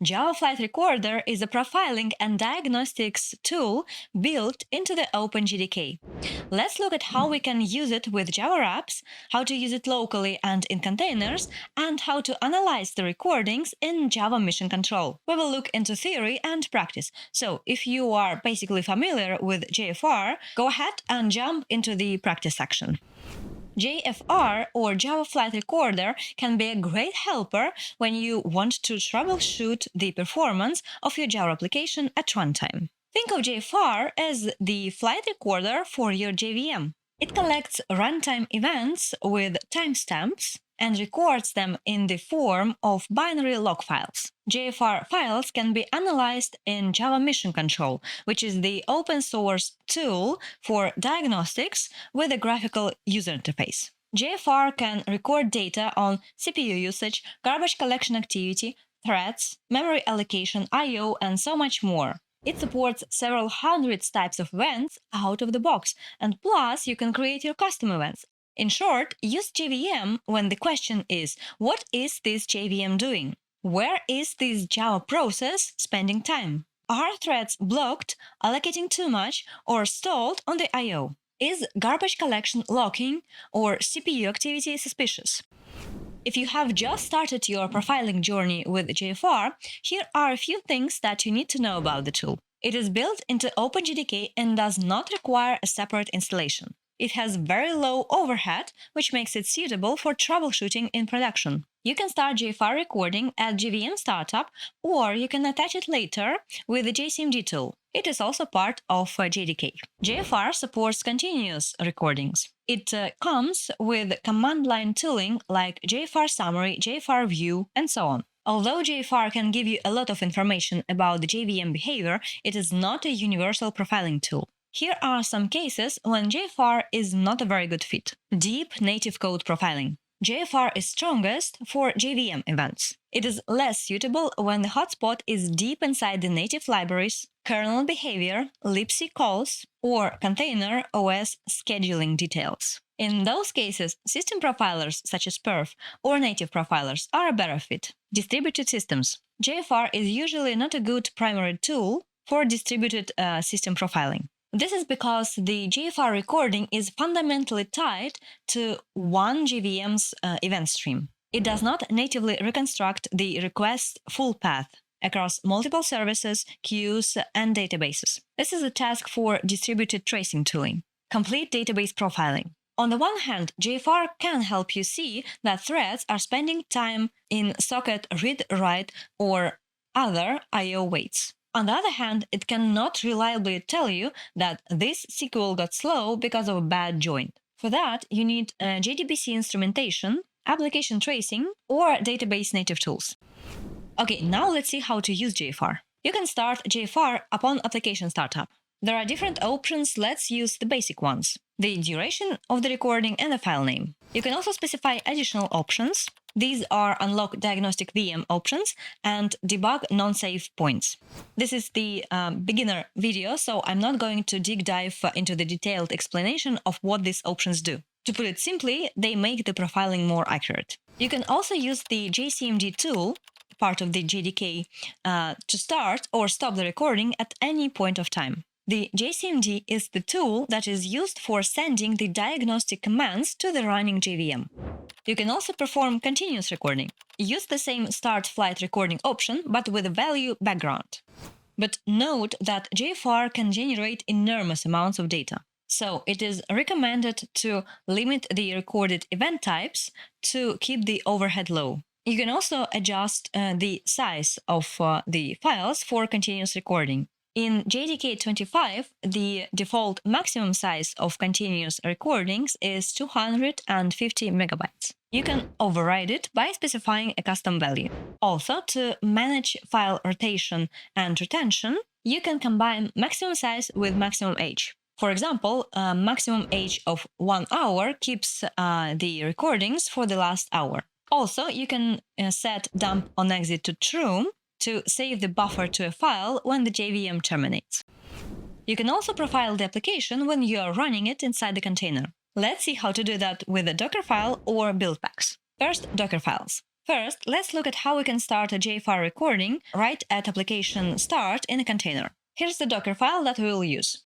Java Flight Recorder is a profiling and diagnostics tool built into the OpenJDK. Let's look at how we can use it with Java apps, how to use it locally and in containers, and how to analyze the recordings in Java Mission Control. We will look into theory and practice. So if you are basically familiar with JFR, go ahead and jump into the practice section. JFR, or Java Flight Recorder, can be a great helper when you want to troubleshoot the performance of your Java application at runtime. Think of JFR as the flight recorder for your JVM. It collects runtime events with timestamps and records them in the form of binary log files. JFR files can be analyzed in Java Mission Control, which is the open-source tool for diagnostics with a graphical user interface. JFR can record data on CPU usage, garbage collection activity, threads, memory allocation, I/O, and so much more. It supports several hundred types of events out of the box, and plus you can create your custom events. In short, use JVM when the question is, what is this JVM doing? Where is this Java process spending time? Are threads blocked, allocating too much, or stalled on the I/O? Is garbage collection locking or CPU activity suspicious? If you have just started your profiling journey with JFR, here are a few things that you need to know about the tool. It is built into OpenJDK and does not require a separate installation. It has very low overhead, which makes it suitable for troubleshooting in production. You can start JFR recording at JVM startup, or you can attach it later with the jcmd tool. It is also part of JDK. JFR supports continuous recordings. It comes with command line tooling like JFR summary, JFR view, and so on. Although JFR can give you a lot of information about the JVM behavior, it is not a universal profiling tool. Here are some cases when JFR is not a very good fit. Deep native code profiling. JFR is strongest for JVM events. It is less suitable when the hotspot is deep inside the native libraries, kernel behavior, libc calls, or container OS scheduling details. In those cases, system profilers such as perf or native profilers are a better fit. Distributed systems. JFR is usually not a good primary tool for distributed system profiling. This is because the JFR recording is fundamentally tied to one JVM's event stream. It does not natively reconstruct the request full path across multiple services, queues, and databases. This is a task for distributed tracing tooling. Complete database profiling. On the one hand, JFR can help you see that threads are spending time in socket read-write or other I/O waits. On the other hand, it cannot reliably tell you that this SQL got slow because of a bad join. For that, you need JDBC instrumentation, application tracing, or database native tools. Okay, now let's see how to use JFR. You can start JFR upon application startup. There are different options. Let's use the basic ones: the duration of the recording and the file name. You can also specify additional options. These are unlock diagnostic VM options and debug non-save points. This is the beginner video, so I'm not going to dive into the detailed explanation of what these options do. To put it simply, they make the profiling more accurate. You can also use the jcmd tool, part of the JDK, to start or stop the recording at any point of time. The jcmd is the tool that is used for sending the diagnostic commands to the running JVM. You can also perform continuous recording. Use the same start flight recording option, but with a value background. But note that JFR can generate enormous amounts of data. So it is recommended to limit the recorded event types to keep the overhead low. You can also adjust the size of the files for continuous recording. In JDK 25, the default maximum size of continuous recordings is 250 megabytes. You can override it by specifying a custom value. Also, to manage file rotation and retention, you can combine maximum size with maximum age. For example, maximum age of 1 hour keeps the recordings for the last hour. Also, you can set dump on exit to true to save the buffer to a file when the JVM terminates. You can also profile the application when you are running it inside the container. Let's see how to do that with a Dockerfile or Buildpacks. First, Dockerfiles. First, let's look at how we can start a JFR recording right at application start in a container. Here's the Dockerfile that we will use.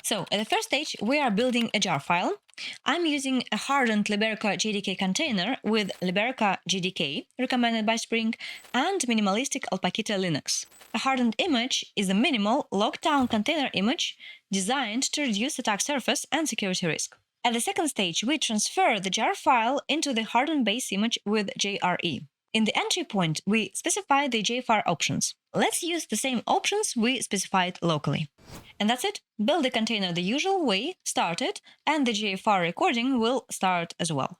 So, at the first stage, we are building a jar file. I'm using a hardened Liberica JDK container with Liberica JDK, recommended by Spring, and minimalistic Alpaquita Linux. A hardened image is a minimal, locked-down container image designed to reduce attack surface and security risk. At the second stage, we transfer the jar file into the hardened base image with JRE. In the entry point, we specify the JFR options. Let's use the same options we specified locally. And that's it. Build the container the usual way, start it, and the JFR recording will start as well.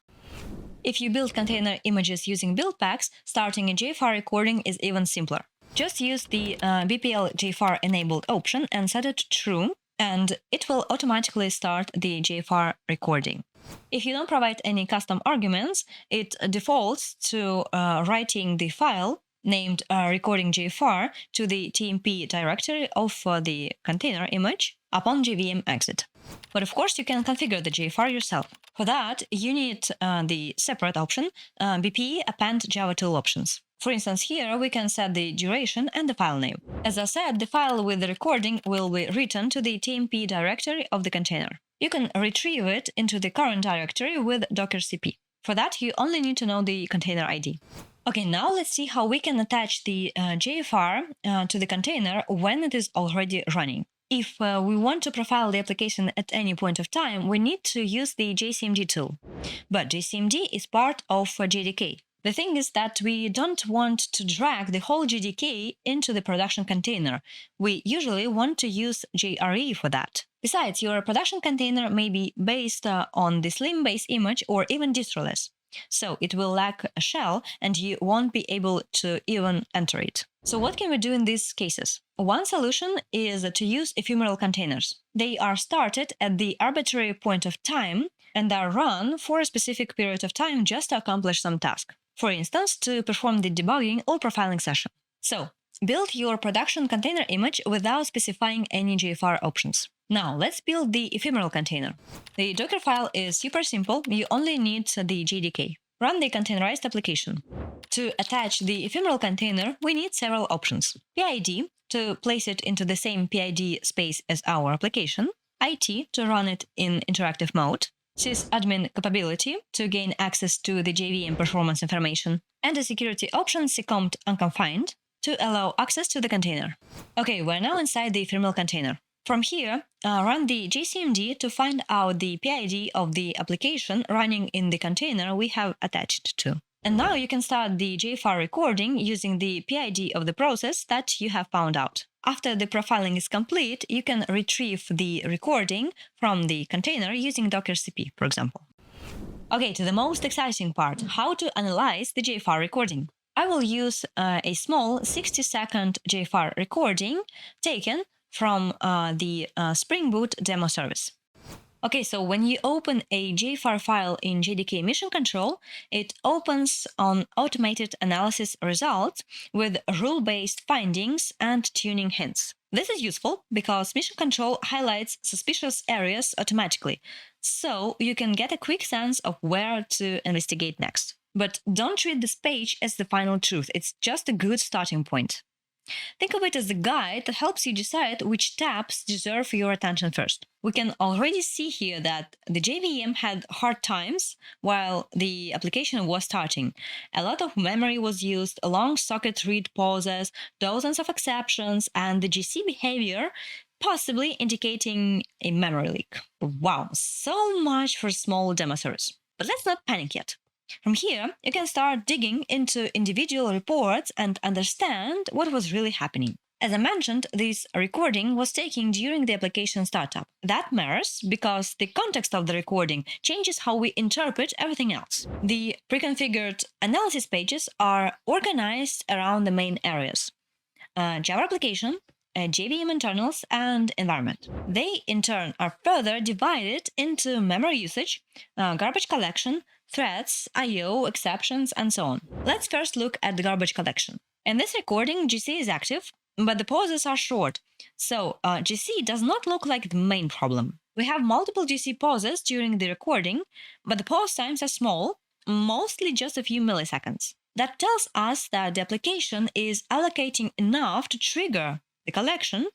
If you build container images using Buildpacks, starting a JFR recording is even simpler. Just use the BPL JFR enabled option and set it to true, and it will automatically start the JFR recording. If you don't provide any custom arguments, it defaults to writing the file named recording JFR to the TMP directory of the container image upon JVM exit. But of course, you can configure the JFR yourself. For that, you need the separate option, BP append Java tool options. For instance, here we can set the duration and the file name. As I said, the file with the recording will be written to the TMP directory of the container. You can retrieve it into the current directory with dockercp. For that, you only need to know the container ID. Okay, now let's see how we can attach the JFR to the container when it is already running. If we want to profile the application at any point of time, we need to use the jcmd tool. But jcmd is part of JDK. The thing is that we don't want to drag the whole JDK into the production container. We usually want to use JRE for that. Besides, your production container may be based on the slim base image or even distroless. So it will lack a shell and you won't be able to even enter it. So what can we do in these cases? One solution is to use ephemeral containers. They are started at the arbitrary point of time and are run for a specific period of time just to accomplish some task. For instance, to perform the debugging or profiling session. So, build your production container image without specifying any JFR options. Now, let's build the ephemeral container. The Dockerfile is super simple. You only need the JDK. Run the containerized application. To attach the ephemeral container, we need several options. PID, to place it into the same PID space as our application. IT, to run it in interactive mode. Sysadmin capability, to gain access to the JVM performance information. And a security option, secompt unconfined, to allow access to the container. Okay, we're now inside the ephemeral container. From here, run the jcmd to find out the PID of the application running in the container we have attached to. And now you can start the JFR recording using the PID of the process that you have found out. After the profiling is complete, you can retrieve the recording from the container using dockercp, for example. Okay, to the most exciting part, how to analyze the JFR recording. I will use a small 60-second JFR recording taken from the Spring Boot demo service. Okay, so when you open a JFR file in JDK Mission Control, it opens on automated analysis results with rule-based findings and tuning hints. This is useful because Mission Control highlights suspicious areas automatically, so you can get a quick sense of where to investigate next. But don't treat this page as the final truth, it's just a good starting point. Think of it as a guide that helps you decide which tabs deserve your attention first. We can already see here that the JVM had hard times while the application was starting. A lot of memory was used, long socket read pauses, dozens of exceptions, and the GC behavior possibly indicating a memory leak. Wow, so much for small demo service. But let's not panic yet. From here, you can start digging into individual reports and understand what was really happening. As I mentioned, this recording was taken during the application startup. That matters because the context of the recording changes how we interpret everything else. The pre-configured analysis pages are organized around the main areas: Java application, JVM internals, and environment. They, in turn, are further divided into memory usage, garbage collection, threads, I/O, exceptions, and so on. Let's first look at the garbage collection. In this recording, GC is active, but the pauses are short, so GC does not look like the main problem. We have multiple GC pauses during the recording, but the pause times are small, mostly just a few milliseconds. That tells us that the application is allocating enough to trigger the collection,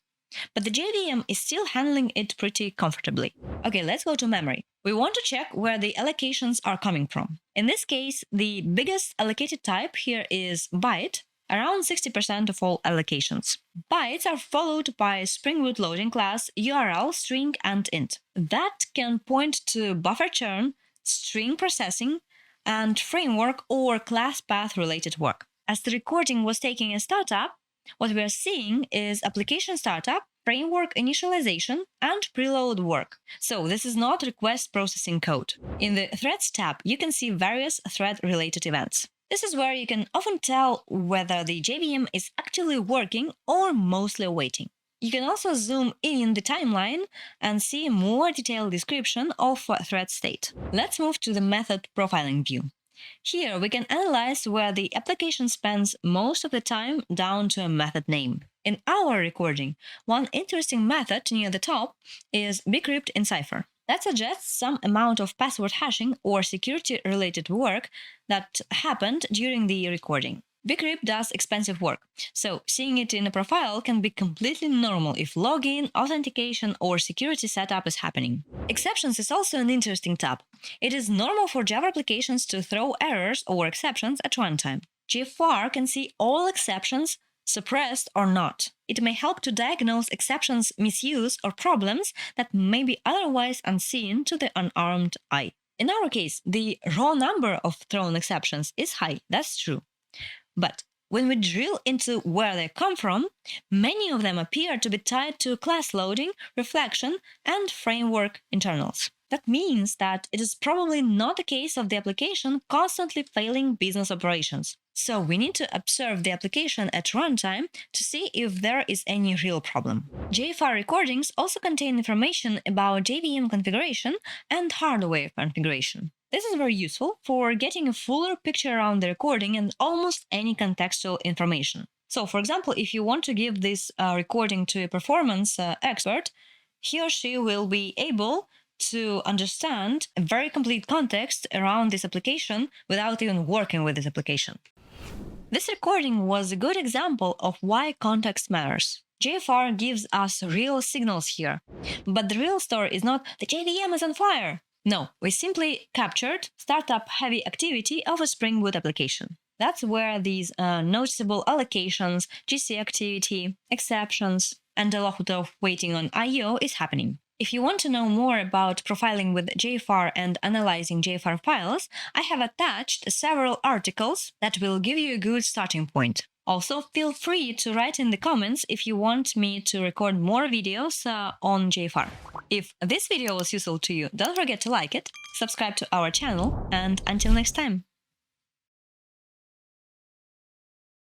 but the JVM is still handling it pretty comfortably. Okay, let's go to memory. We want to check where the allocations are coming from. In this case, the biggest allocated type here is byte, around 60% of all allocations. Bytes are followed by Spring Boot loading class, URL, string, and int. That can point to buffer churn, string processing, and framework or class path related work. As the recording was taking a startup, what we are seeing is application startup, framework initialization, and preload work. So this is not request processing code. In the Threads tab, you can see various thread-related events. This is where you can often tell whether the JVM is actually working or mostly waiting. You can also zoom in the timeline and see a more detailed description of thread state. Let's move to the method profiling view. Here we can analyze where the application spends most of the time down to a method name. In our recording, one interesting method near the top is bcrypt in Cypher. That suggests some amount of password hashing or security-related work that happened during the recording. Bcrypt does expensive work, so seeing it in a profile can be completely normal if login, authentication, or security setup is happening. Exceptions is also an interesting tab. It is normal for Java applications to throw errors or exceptions at runtime. JFR can see all exceptions, suppressed or not. It may help to diagnose exceptions misuse or problems that may be otherwise unseen to the unarmed eye. In our case, the raw number of thrown exceptions is high, that's true. But when we drill into where they come from, many of them appear to be tied to class loading, reflection, and framework internals. That means that it is probably not a case of the application constantly failing business operations. So we need to observe the application at runtime to see if there is any real problem. JFR recordings also contain information about JVM configuration and hardware configuration. This is very useful for getting a fuller picture around the recording and almost any contextual information. So, for example, if you want to give this recording to a performance expert, he or she will be able to understand a very complete context around this application without even working with this application. This recording was a good example of why context matters. JFR gives us real signals here, but the real story is not the JVM is on fire. No, we simply captured startup-heavy activity of a Spring Boot application. That's where these noticeable allocations, GC activity, exceptions, and a lot of waiting on I/O is happening. If you want to know more about profiling with JFR and analyzing JFR files, I have attached several articles that will give you a good starting point. Also, feel free to write in the comments if you want me to record more videos on JFR. If this video was useful to you, don't forget to like it, subscribe to our channel, and until next time!